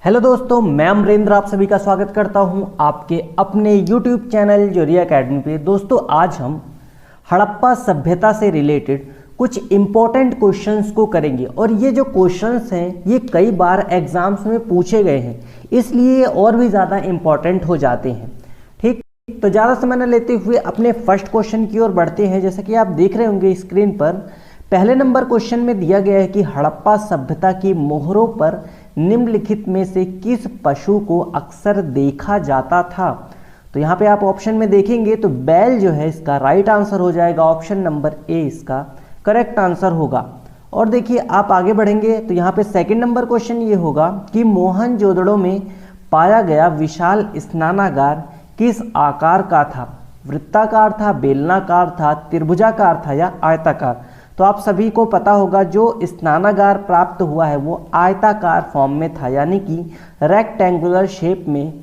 Hello दोस्तों, मैं अमरेंद्र आप सभी का स्वागत करता हूं आपके अपने YouTube चैनल जोरिया एकेडमी पे। दोस्तों, आज हम हड़प्पा सभ्यता से रिलेटेड कुछ इम्पोर्टेंट क्वेश्चंस को करेंगे और ये जो क्वेश्चंस हैं ये कई बार एग्जाम्स में पूछे गए हैं, इसलिए और भी ज़्यादा इम्पोर्टेंट हो जाते हैं। ठीक, तो ज़्यादा समय न लेते हुए अपने फर्स्ट क्वेश्चन की ओर बढ़ते हैं। जैसा कि आप देख रहे होंगे स्क्रीन पर, पहले नंबर क्वेश्चन में दिया गया है कि हड़प्पा सभ्यता की मोहरों पर निम्नलिखित में से किस पशु को अक्सर देखा जाता था। तो यहाँ पे आप ऑप्शन में देखेंगे तो बैल जो है इसका राइट आंसर हो जाएगा। ऑप्शन नंबर ए इसका करेक्ट आंसर होगा। और देखिए आप आगे बढ़ेंगे तो यहाँ पे सेकंड नंबर क्वेश्चन ये होगा कि मोहनजोदड़ो में पाया गया विशाल स्नानागार किस आकार का था। वृत्ताकार था, बेलनाकार था, त्रिभुजाकार था या आयताकार। तो आप सभी को पता होगा जो स्नानागार प्राप्त हुआ है वो आयताकार फॉर्म में था, यानी कि रेक्टेंगुलर शेप में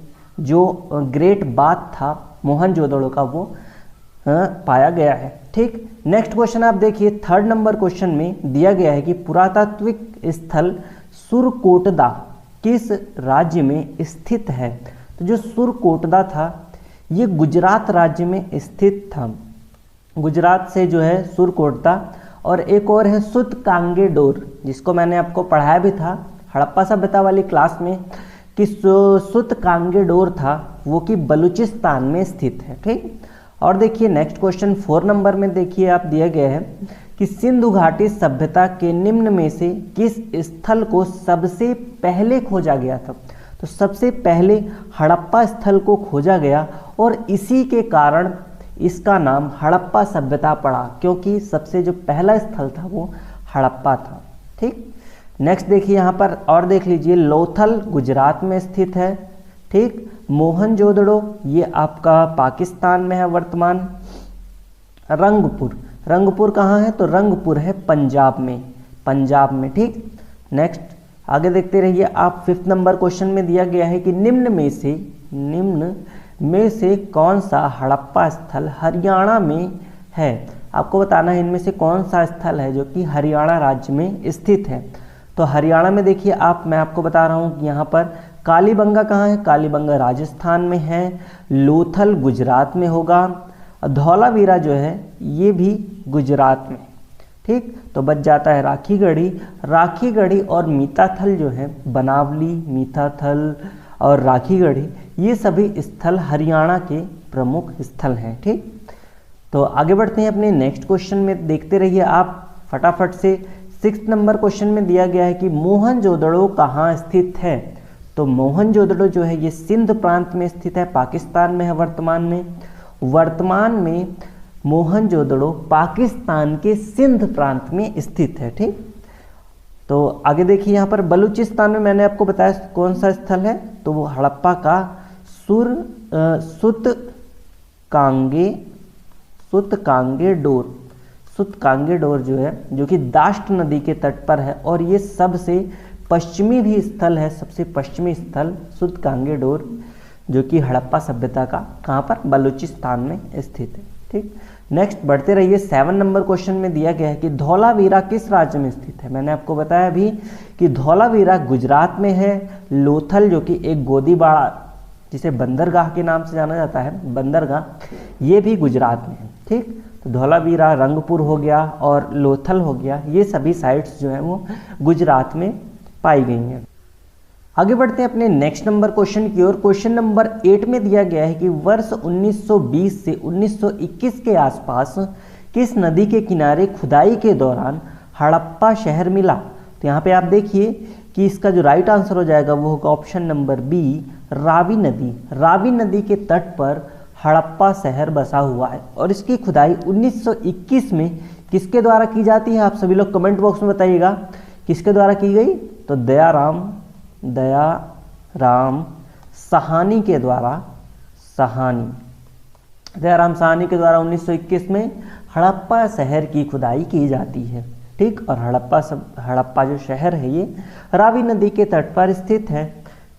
जो ग्रेट बाथ था मोहनजोदड़ो का वो पाया गया है। ठीक, नेक्स्ट क्वेश्चन आप देखिए। थर्ड नंबर क्वेश्चन में दिया गया है कि पुरातात्विक स्थल सुरकोटदा किस राज्य में स्थित है। तो जो सुरकोटदा था ये गुजरात राज्य में स्थित था। गुजरात से जो है सुरकोटदा, और एक और है सूतकांगेडोर, जिसको मैंने आपको पढ़ाया भी था हड़प्पा सभ्यता वाली क्लास में कि सूतकांगेडोर था वो कि बलूचिस्तान में स्थित है। ठीक, और देखिए नेक्स्ट क्वेश्चन 4 नंबर में देखिए आप दिया गया है कि सिंधु घाटी सभ्यता के निम्न में से किस स्थल को सबसे पहले खोजा गया था। तो सबसे पहले हड़प्पा स्थल को खोजा गया और इसी के कारण इसका नाम हड़प्पा सभ्यता पड़ा, क्योंकि सबसे जो पहला स्थल था वो हड़प्पा था। ठीक, नेक्स्ट देखिए यहाँ पर और देख लीजिए, लोथल गुजरात में स्थित है। ठीक, मोहनजोदड़ो ये आपका पाकिस्तान में है वर्तमान। रंगपुर कहाँ है, तो रंगपुर है पंजाब में। ठीक, नेक्स्ट आगे देखते रहिए आप। 5th नंबर क्वेश्चन में दिया गया है कि निम्न में से कौन सा हड़प्पा स्थल हरियाणा में है। आपको बताना है इनमें से कौन सा स्थल है जो कि हरियाणा राज्य में स्थित है। तो हरियाणा में देखिए मैं आपको बता रहा हूँ कि यहाँ पर कालीबंगा कहाँ है, कालीबंगा राजस्थान में है। लोथल गुजरात में होगा। धौलावीरा जो है ये भी गुजरात में। ठीक, तो बच जाता है राखीगढ़ी और मीताथल जो है, बनावली, मीताथल और राखीगढ़ी, ये सभी स्थल हरियाणा के प्रमुख स्थल हैं। ठीक, तो आगे बढ़ते हैं अपने नेक्स्ट क्वेश्चन में, देखते रहिए आप फटाफट से। 6th नंबर क्वेश्चन में दिया गया है कि मोहनजोदड़ो कहाँ स्थित है। तो मोहनजोदड़ो जो है ये सिंध प्रांत में स्थित है, पाकिस्तान में है वर्तमान में मोहनजोदड़ो पाकिस्तान के सिंध प्रांत में स्थित है। ठीक, तो आगे देखिए यहाँ पर बलूचिस्तान में मैंने आपको बताया कौन सा स्थल है, तो वो हड़प्पा का सूतकांगेडोर जो है, जो कि दाष्ट नदी के तट पर है और ये सबसे पश्चिमी भी स्थल है। सबसे पश्चिमी स्थल सूतकांगेडोर जो कि हड़प्पा सभ्यता का कहाँ पर, बलूचिस्तान में स्थित है। ठीक, नेक्स्ट बढ़ते रहिए। 7 नंबर क्वेश्चन में दिया गया है कि धौलावीरा किस राज्य में स्थित है। मैंने आपको बताया अभी कि धौलावीरा गुजरात में है। लोथल जो कि एक गोदीबाड़ा जिसे बंदरगाह के नाम से जाना जाता है, बंदरगाह, ये भी गुजरात में है। ठीक, तो धौलावीरा, रंगपुर हो गया और लोथल हो गया, ये सभी साइट्स जो हैं वो गुजरात में पाई गई हैं। आगे बढ़ते हैं अपने नेक्स्ट नंबर क्वेश्चन की ओर। क्वेश्चन नंबर 8 में दिया गया है कि वर्ष 1920 से 1921 के आसपास किस नदी के किनारे खुदाई के दौरान हड़प्पा शहर मिला। तो यहाँ पे आप देखिए कि इसका जो राइट आंसर हो जाएगा वो होगा ऑप्शन नंबर बी, रावी नदी के तट पर हड़प्पा शहर बसा हुआ है और इसकी खुदाई 1921 में किसके द्वारा की जाती है। आप सभी लोग कमेंट बॉक्स में बताइएगा किसके द्वारा की गई। तो दयाराम साहनी के द्वारा 1921 में हड़प्पा शहर की खुदाई की जाती है। ठीक, और हड़प्पा जो शहर है ये रावी नदी के तट पर स्थित है।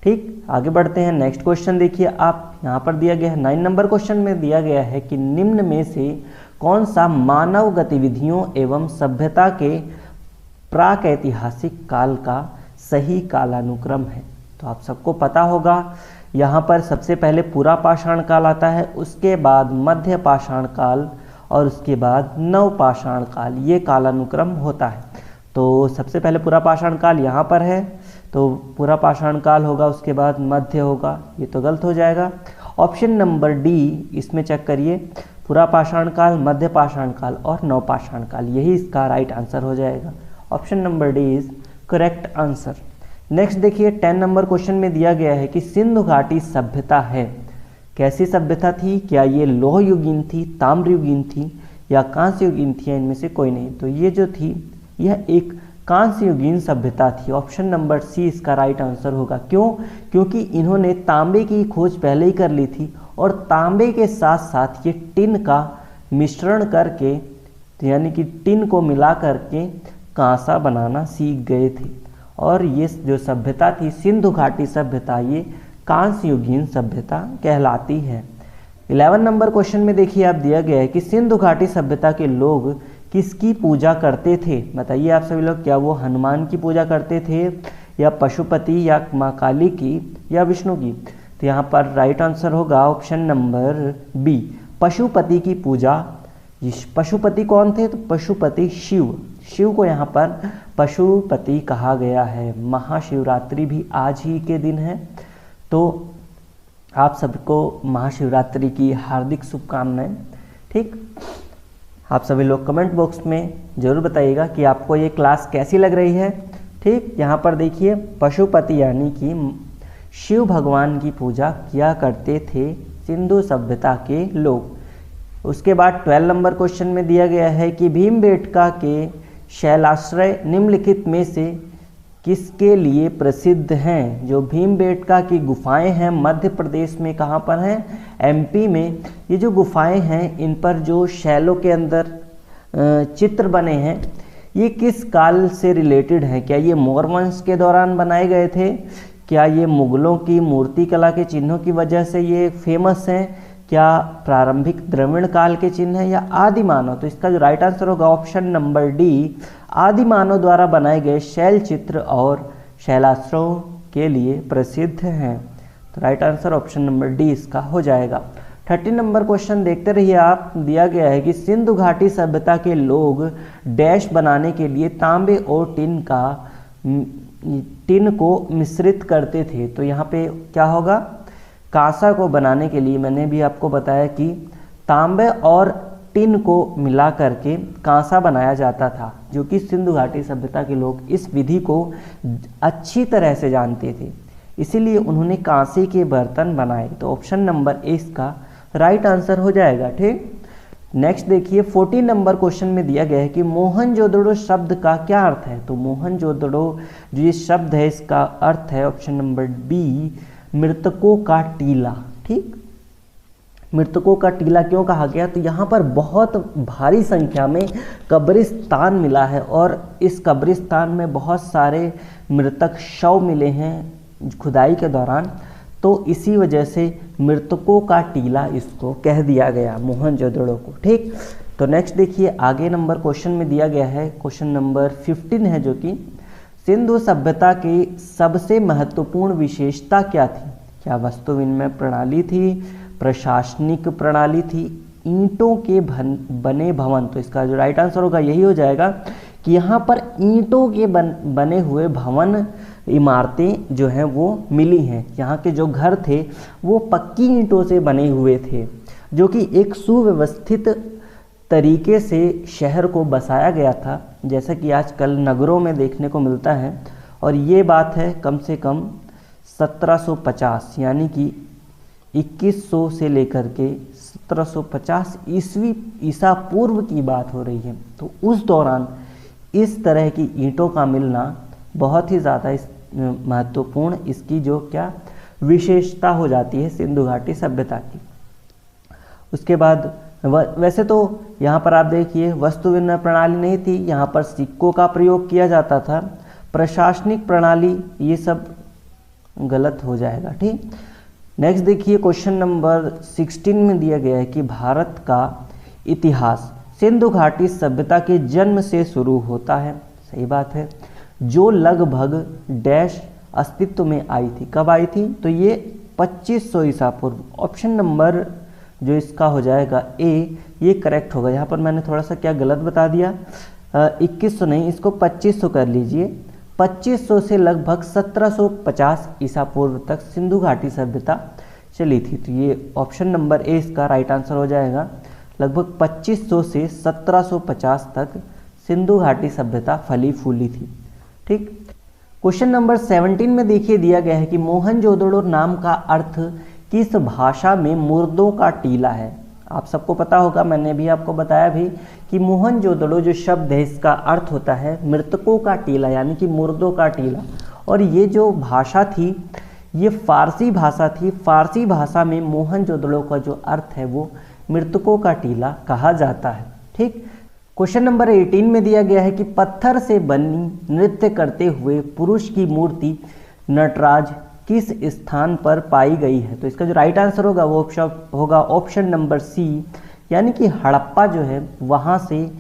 ठीक, आगे बढ़ते हैं। नेक्स्ट क्वेश्चन देखिए आप, यहाँ पर दिया गया है 9 नंबर क्वेश्चन में दिया गया है कि निम्न में से कौन सा मानव गतिविधियों एवं सभ्यता के प्राक ऐतिहासिक काल का सही कालानुक्रम है। तो आप सबको पता होगा यहाँ पर सबसे पहले पुरा पाषाण काल आता है, उसके बाद मध्य पाषाण काल और उसके बाद नव पाषाण काल, ये कालानुक्रम होता है। तो सबसे पहले पुरा पाषाण काल यहाँ पर है, तो पुरा पाषाण काल होगा, उसके बाद मध्य होगा, ये तो गलत हो जाएगा। ऑप्शन नंबर डी इसमें चेक करिए, पुरा पाषाण काल, मध्य पाषाण काल और नव पाषाण काल, यही इसका राइट आंसर हो जाएगा। Option number D is correct answer. Next देखिए 10 नंबर क्वेश्चन में दिया गया है कि सिंधु घाटी सभ्यता है, कैसी सभ्यता थी? क्या ये लौह युगीन थी, ताम्र युगीन थी या कांस्य युगीन थी, या इनमें से कोई नहीं? तो ये जो थी यह एक कांस्य युगीन सभ्यता थी। ऑप्शन नंबर सी इसका राइट आंसर होगा। क्यों? क्योंकि इन्होंने तांबे की खोज पहले ही कर ली थी और तांबे के साथ साथ ये टिन का मिश्रण करके, यानी कि टिन को मिला करके कांसा बनाना सीख गए थे। और ये जो सभ्यता थी सिंधु घाटी सभ्यता, ये कांस्य युगीन सभ्यता कहलाती है। 11 नंबर क्वेश्चन में देखिए आप दिया गया है कि सिंधु घाटी सभ्यता के लोग किसकी पूजा करते थे? बताइए आप सभी लोग, क्या वो हनुमान की पूजा करते थे या पशुपति या माँ काली की या विष्णु की? तो यहाँ पर राइट आंसर होगा ऑप्शन नंबर बी, पशुपति की पूजा। पशुपति कौन थे? तो पशुपति शिव, शिव को यहाँ पर पशुपति कहा गया है। महाशिवरात्रि भी आज ही के दिन है, तो आप सबको महाशिवरात्रि की हार्दिक शुभकामनाएं। ठीक, आप सभी लोग कमेंट बॉक्स में ज़रूर बताइएगा कि आपको ये क्लास कैसी लग रही है। ठीक, यहाँ पर देखिए पशुपति यानी कि शिव भगवान की पूजा किया करते थे सिंधु सभ्यता के लोग। उसके बाद 12 नंबर क्वेश्चन में दिया गया है कि भीमबेटका के शैलाश्रय निम्नलिखित में से किसके लिए प्रसिद्ध हैं? जो भीमबेटका की गुफाएं हैं मध्य प्रदेश में, कहाँ पर हैं? एमपी में। ये जो गुफाएं हैं इन पर जो शैलों के अंदर चित्र बने हैं, ये किस काल से रिलेटेड है? क्या ये मौर्य वंश के दौरान बनाए गए थे? क्या ये मुगलों की मूर्ति कला के चिन्हों की वजह से ये फेमस हैं? क्या प्रारंभिक द्रविड़ काल के चिन्ह है या आदि मानव? तो इसका जो राइट आंसर होगा ऑप्शन नंबर डी, आदि मानव द्वारा बनाए गए शैल चित्र और शैलाश्रयों के लिए प्रसिद्ध हैं। तो right answer option number D इसका हो जाएगा। 30 नंबर क्वेश्चन देखते रहिए आप, दिया गया है कि सिंधु घाटी सभ्यता के लोग डैश बनाने के लिए तांबे और टिन को मिश्रित करते थे। तो यहाँ पे क्या होगा? कांसा को बनाने के लिए मैंने भी आपको बताया कि तांबे और टिन को मिला करके कांसा बनाया जाता था, जो कि सिंधु घाटी सभ्यता के लोग इस विधि को अच्छी तरह से जानते थे, इसीलिए उन्होंने कांसे के बर्तन बनाए। तो ऑप्शन नंबर ए इसका राइट आंसर हो जाएगा। ठीक, नेक्स्ट देखिए 14 नंबर क्वेश्चन में दिया गया है कि मोहनजोदड़ो शब्द का क्या अर्थ है? तो मोहनजोदड़ो जो ये शब्द है इसका अर्थ है ऑप्शन नंबर बी, मृतकों का टीला। ठीक, मृतकों का टीला क्यों कहा गया? तो यहाँ पर बहुत भारी संख्या में कब्रिस्तान मिला है और इस कब्रिस्तान में बहुत सारे मृतक शव मिले हैं खुदाई के दौरान, तो इसी वजह से मृतकों का टीला इसको कह दिया गया, मोहनजोदड़ो को। ठीक, तो नेक्स्ट देखिए आगे नंबर क्वेश्चन में दिया गया है, क्वेश्चन नंबर 15 है, जो कि सिंधु सभ्यता की सबसे महत्वपूर्ण विशेषता क्या थी? क्या वस्तु विनिमय प्रणाली थी, प्रशासनिक प्रणाली थी, ईंटों के बने भवन? तो इसका जो राइट आंसर होगा यही हो जाएगा कि यहाँ पर ईंटों के बने हुए भवन, इमारतें जो हैं वो मिली हैं। यहाँ के जो घर थे वो पक्की ईंटों से बने हुए थे, जो कि एक सुव्यवस्थित तरीके से शहर को बसाया गया था, जैसा कि आजकल नगरों में देखने को मिलता है। और ये बात है कम से कम 1750 यानी कि 2100 से लेकर के 1750 ईसा पूर्व की बात हो रही है। तो उस दौरान इस तरह की ईंटों का मिलना बहुत ही ज़्यादा महत्वपूर्ण, इसकी जो क्या विशेषता हो जाती है सिंधु घाटी सभ्यता की। उसके बाद वैसे तो यहाँ पर आप देखिए वस्तु विनिमय प्रणाली नहीं थी, यहाँ पर सिक्कों का प्रयोग किया जाता था। प्रशासनिक प्रणाली ये सब गलत हो जाएगा। ठीक, नेक्स्ट देखिए क्वेश्चन नंबर 16 में दिया गया है कि भारत का इतिहास सिंधु घाटी सभ्यता के जन्म से शुरू होता है। सही बात है। जो लगभग डैश अस्तित्व में आई थी। कब आई थी? तो ये 2500 ईसा पूर्व। ऑप्शन नंबर जो इसका हो जाएगा ए, ये करेक्ट होगा। यहाँ पर मैंने थोड़ा सा क्या गलत बता दिया, 2100 नहीं, इसको 2500 कर लीजिए। 2500 से लगभग 1750 ईसा पूर्व तक सिंधु घाटी सभ्यता चली थी। तो ये ऑप्शन नंबर ए इसका राइट आंसर हो जाएगा। लगभग 2500 से 1750 तक सिंधु घाटी सभ्यता फली फूली थी। ठीक। क्वेश्चन नंबर 17 में देखिए दिया गया है कि मोहनजोदड़ो नाम का अर्थ किस भाषा में मुर्दों का टीला है। आप सबको पता होगा, मैंने भी आपको बताया भी कि मोहनजोदड़ो जो शब्द है इसका अर्थ होता है मृतकों का टीला, यानी कि मुर्दों का टीला। और ये जो भाषा थी ये फारसी भाषा थी। फारसी भाषा में मोहनजोदड़ो का जो अर्थ है वो मृतकों का टीला कहा जाता है। ठीक। क्वेश्चन नंबर 18 में दिया गया है कि पत्थर से बनी नृत्य करते हुए पुरुष की मूर्ति नटराज किस स्थान पर पाई गई है। तो इसका जो राइट आंसर होगा वो होगा ऑप्शन नंबर सी, यानी कि हड़प्पा जो है वहाँ से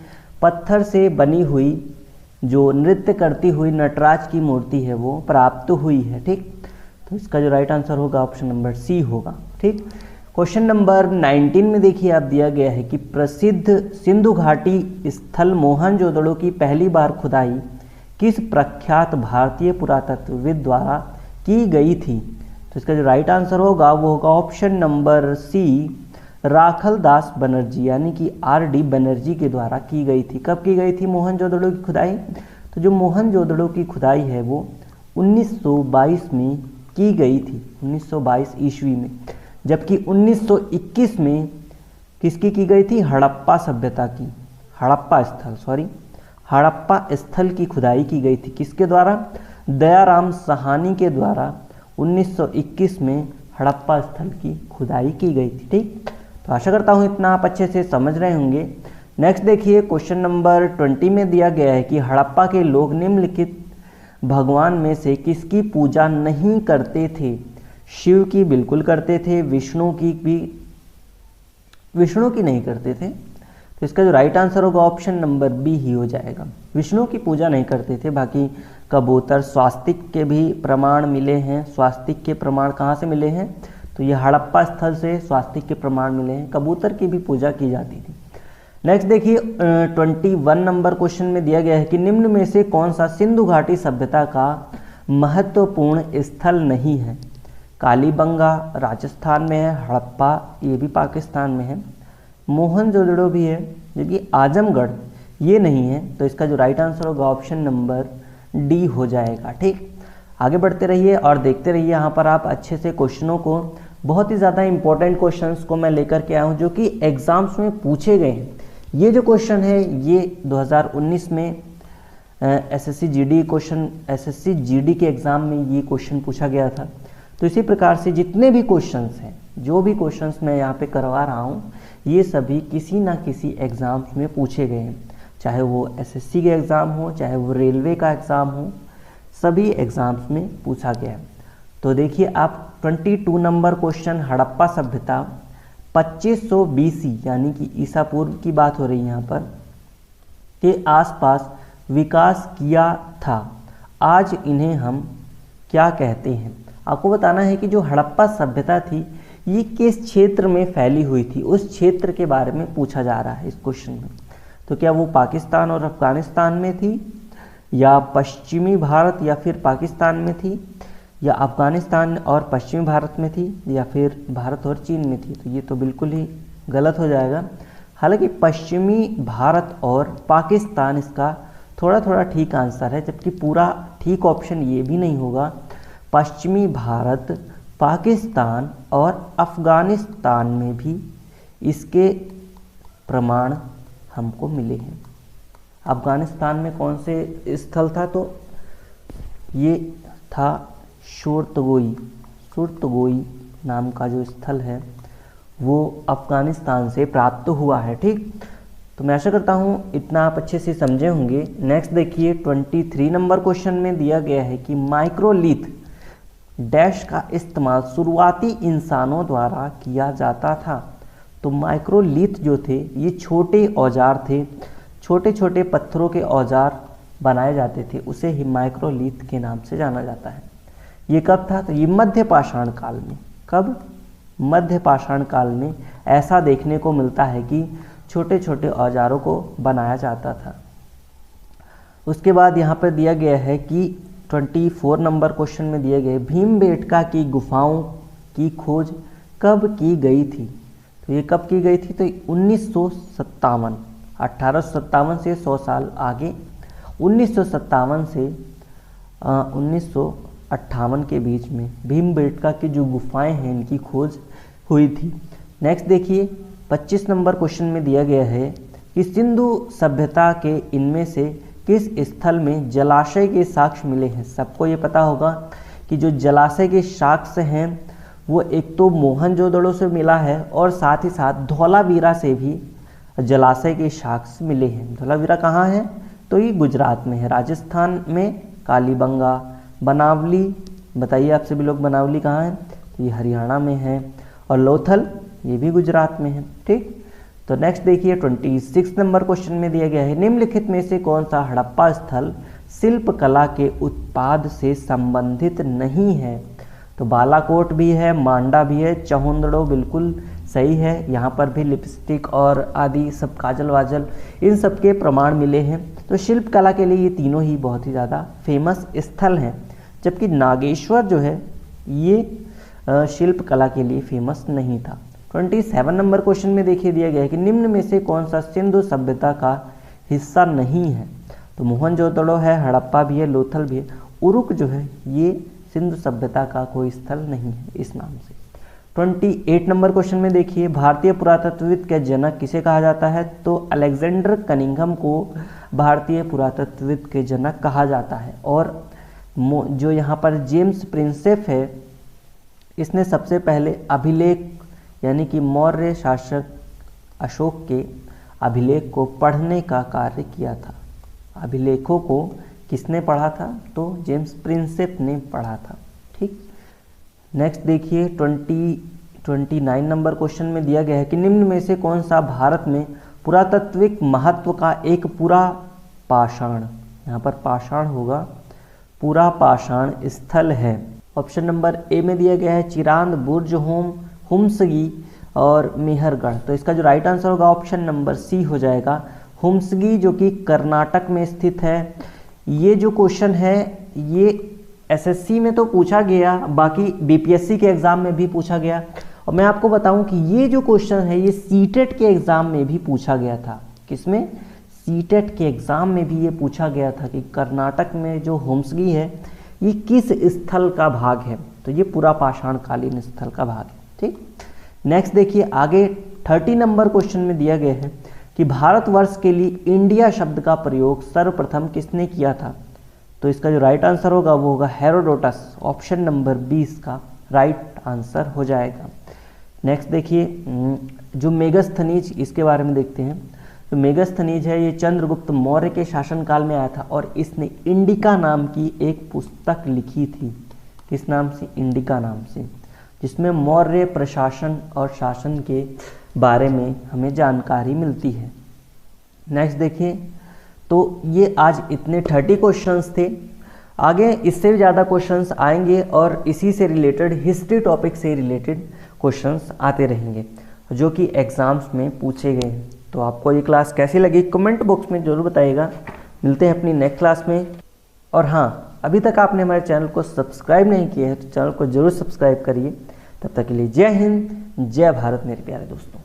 पत्थर से बनी हुई जो नृत्य करती हुई नटराज की मूर्ति है वो प्राप्त हुई है। ठीक। तो इसका जो राइट आंसर होगा ऑप्शन नंबर सी होगा। ठीक। क्वेश्चन नंबर 19 में देखिए आप दिया गया है कि प्रसिद्ध सिंधु घाटी स्थल मोहनजोदड़ो की पहली बार खुदाई किस प्रख्यात भारतीय पुरातत्वविद द्वारा की गई थी। तो इसका जो राइट आंसर होगा वो होगा ऑप्शन नंबर सी, राखल दास बनर्जी, यानी कि आर.डी. बनर्जी के द्वारा की गई थी। कब की गई थी मोहनजोदड़ो की खुदाई? तो जो मोहनजोदड़ो की खुदाई है वो 1922 में की गई थी, 1922 ईस्वी में। जबकि 1921 में किसकी की गई थी? हड़प्पा सभ्यता की, हड़प्पा स्थल की खुदाई की गई थी। किसके द्वारा? दयाराम साहनी के द्वारा 1921 में हड़प्पा स्थल की खुदाई की गई थी। ठीक। तो आशा करता हूँ इतना आप अच्छे से समझ रहे होंगे। नेक्स्ट देखिए क्वेश्चन नंबर 20 में दिया गया है कि हड़प्पा के लोग निम्नलिखित भगवान में से किसकी पूजा नहीं करते थे। शिव की बिल्कुल करते थे, विष्णु की नहीं करते थे। तो इसका जो राइट आंसर होगा ऑप्शन नंबर बी ही हो जाएगा। विष्णु की पूजा नहीं करते थे। बाकी कबूतर, स्वास्तिक के भी प्रमाण मिले हैं। स्वास्तिक के प्रमाण कहाँ से मिले हैं? तो ये हड़प्पा स्थल से स्वास्तिक के प्रमाण मिले हैं। कबूतर की भी पूजा की जाती थी। नेक्स्ट देखिए 21 नंबर क्वेश्चन में दिया गया है कि निम्न में से कौन सा सिंधु घाटी सभ्यता का महत्वपूर्ण स्थल नहीं है। कालीबंगा राजस्थान में है, हड़प्पा ये भी पाकिस्तान में है, मोहनजोदड़ो भी है, जबकि आजमगढ़ ये नहीं है। तो इसका जो राइट आंसर होगा ऑप्शन नंबर डी हो जाएगा। ठीक। आगे बढ़ते रहिए और देखते रहिए। यहाँ पर आप अच्छे से क्वेश्चनों को, बहुत ही ज़्यादा इंपॉर्टेंट क्वेश्चंस को मैं लेकर के आया हूँ जो कि एग्जाम्स में पूछे गए हैं। ये जो क्वेश्चन है ये 2019 में एसएससी जीडी के एग्ज़ाम में ये क्वेश्चन पूछा गया था। तो इसी प्रकार से जितने भी क्वेश्चंस हैं, जो भी क्वेश्चंस मैं यहाँ पे करवा रहा हूँ, ये सभी किसी ना किसी एग्ज़ाम्स में पूछे गए हैं। चाहे वो एसएससी के एग्ज़ाम हो, चाहे वो रेलवे का एग्ज़ाम हो, सभी एग्ज़ाम्स में पूछा गया है। तो देखिए आप 22 नंबर क्वेश्चन, हड़प्पा सभ्यता 2500 BC यानी कि ईसा पूर्व की बात हो रही है यहाँ पर, के आसपास विकास किया था। आज इन्हें हम क्या कहते हैं। आपको बताना है कि जो हड़प्पा सभ्यता थी ये किस क्षेत्र में फैली हुई थी, उस क्षेत्र के बारे में पूछा जा रहा है इस क्वेश्चन में। तो क्या वो पाकिस्तान और अफगानिस्तान में थी, या पश्चिमी भारत या फिर पाकिस्तान में थी, या अफगानिस्तान और पश्चिमी भारत में थी, या फिर भारत और चीन में थी। तो ये तो बिल्कुल ही गलत हो जाएगा। हालांकि पश्चिमी भारत और पाकिस्तान इसका थोड़ा थोड़ा ठीक आंसर है, जबकि पूरा ठीक ऑप्शन ये भी नहीं होगा। पश्चिमी भारत, पाकिस्तान और अफगानिस्तान में भी इसके प्रमाण हमको मिले हैं। अफगानिस्तान में कौन से स्थल था? तो ये था शोरतगोई नाम का जो स्थल है वो अफगानिस्तान से प्राप्त हुआ है। ठीक। तो मैं आशा करता हूँ इतना आप अच्छे से समझे होंगे। नेक्स्ट देखिए 23 नंबर क्वेश्चन में दिया गया है कि माइक्रोलिथ डैश का इस्तेमाल शुरुआती इंसानों द्वारा किया जाता था। तो माइक्रोलिथ जो थे ये छोटे औजार थे, छोटे छोटे पत्थरों के औजार बनाए जाते थे, उसे ही माइक्रोलिथ के नाम से जाना जाता है। ये कब था? तो ये मध्य पाषाण काल में। कब? मध्य पाषाण काल में ऐसा देखने को मिलता है कि छोटे छोटे औजारों को बनाया जाता था। उसके बाद यहाँ पर दिया गया है कि 24 नंबर क्वेश्चन में दिए गए भीमबेटका की गुफाओं की खोज कब की गई थी? तो ये कब की गई थी? तो 1957, 1857 से 100 साल आगे 1957 से 1958 के बीच में भीमबेटका की जो गुफाएं हैं इनकी खोज हुई थी। नेक्स्ट देखिए 25 नंबर क्वेश्चन में दिया गया है कि सिंधु सभ्यता के इनमें से किस स्थल में जलाशय के साक्ष्य मिले हैं? सबको ये पता होगा कि जो जलाशय के साक्ष्य हैं वो एक तो मोहनजोदड़ो से मिला है और साथ ही साथ धौलावीरा से भी जलाशय के साक्ष्य मिले हैं। धौलावीरा कहाँ है? तो ये गुजरात में है। राजस्थान में कालीबंगा, बनावली, बताइए आप सभी लोग बनावली कहाँ है? तो ये हरियाणा में है। और लोथल ये भी गुजरात में है। ठीक, तो नेक्स्ट देखिए 26 नंबर क्वेश्चन में दिया गया है निम्नलिखित में से कौन सा हड़प्पा स्थल शिल्प कला के उत्पाद से संबंधित नहीं है? तो बालाकोट भी है, मांडा भी है, चहोंदड़ो बिल्कुल सही है। यहाँ पर भी लिपस्टिक और आदि सब काजल वाजल इन सब के प्रमाण मिले हैं। तो शिल्प कला के लिए ये तीनों ही बहुत ही ज़्यादा फेमस स्थल हैं, जबकि नागेश्वर जो है ये शिल्प कला के लिए फेमस नहीं था। 27 नंबर क्वेश्चन में देखिए दिया गया है कि निम्न में से कौन सा सिंधु सभ्यता का हिस्सा नहीं है? तो मोहनजोदड़ो है, हड़प्पा भी है, लोथल भी है। उरुक जो है ये सिंधु सभ्यता का कोई स्थल नहीं है इस नाम से। 28 नंबर क्वेश्चन में देखिए भारतीय पुरातत्वविद के जनक किसे कहा जाता है? तो अलेक्जेंडर कनिंघम को भारतीय पुरातत्वविद के जनक कहा जाता है। और जो यहाँ पर जेम्स प्रिंसेप है इसने सबसे पहले अभिलेख यानी कि मौर्य शासक अशोक के अभिलेख को पढ़ने का कार्य किया था। अभिलेखों को किसने पढ़ा था? तो जेम्स प्रिंसेप ने पढ़ा था। ठीक, नेक्स्ट देखिए 29 नंबर क्वेश्चन में दिया गया है कि निम्न में से कौन सा भारत में पुरातात्विक महत्व का एक पूरा पाषाण, यहाँ पर पाषाण होगा, पूरा पाषाण स्थल है? ऑप्शन नंबर ए में दिया गया है चिरांद, बुर्ज होम, हुम्सगी और मेहरगढ़। तो इसका जो राइट आंसर होगा ऑप्शन नंबर सी हो जाएगा, हुम्सगी, जो कि कर्नाटक में स्थित है। ये जो क्वेश्चन है ये एसएससी में तो पूछा गया, बाकी बीपीएससी के एग्जाम में भी पूछा गया। और मैं आपको बताऊं कि ये जो क्वेश्चन है ये सीटेट के एग्जाम में भी पूछा गया था। किसमें? सीटेट के एग्जाम में भी ये पूछा गया था कि कर्नाटक में जो हुम्सगी है ये किस स्थल का भाग है? तो ये पूरा पाषाण कालीन स्थल का भाग है। ठीक, नेक्स्ट देखिए आगे 30 नंबर क्वेश्चन में दिया गया है कि भारतवर्ष के लिए इंडिया शब्द का प्रयोग सर्वप्रथम किसने किया था? तो इसका जो राइट आंसर होगा वो होगा हेरोडोटस। ऑप्शन नंबर 20 का राइट आंसर हो जाएगा। नेक्स्ट देखिए जो मेगस्थनीज, इसके बारे में देखते हैं। तो मेगस्थनीज है ये चंद्रगुप्त मौर्य के शासनकाल में आया था और इसने इंडिका नाम की एक पुस्तक लिखी थी। किस नाम से? इंडिका नाम से, जिसमें मौर्य प्रशासन और शासन के बारे में हमें जानकारी मिलती है। नेक्स्ट देखिए, तो ये आज इतने 30 क्वेश्चंस थे। आगे इससे भी ज़्यादा क्वेश्चंस आएंगे और इसी से रिलेटेड हिस्ट्री टॉपिक से रिलेटेड क्वेश्चंस आते रहेंगे जो कि एग्ज़ाम्स में पूछे गए हैं। तो आपको ये क्लास कैसी लगी कमेंट बॉक्स में ज़रूर बताइएगा। मिलते हैं अपनी नेक्स्ट क्लास में। और हाँ, अभी तक आपने हमारे चैनल को सब्सक्राइब नहीं किया है तो चैनल को ज़रूर सब्सक्राइब करिए। तब तक के लिए जय हिंद, जय भारत मेरे प्यारे दोस्तों।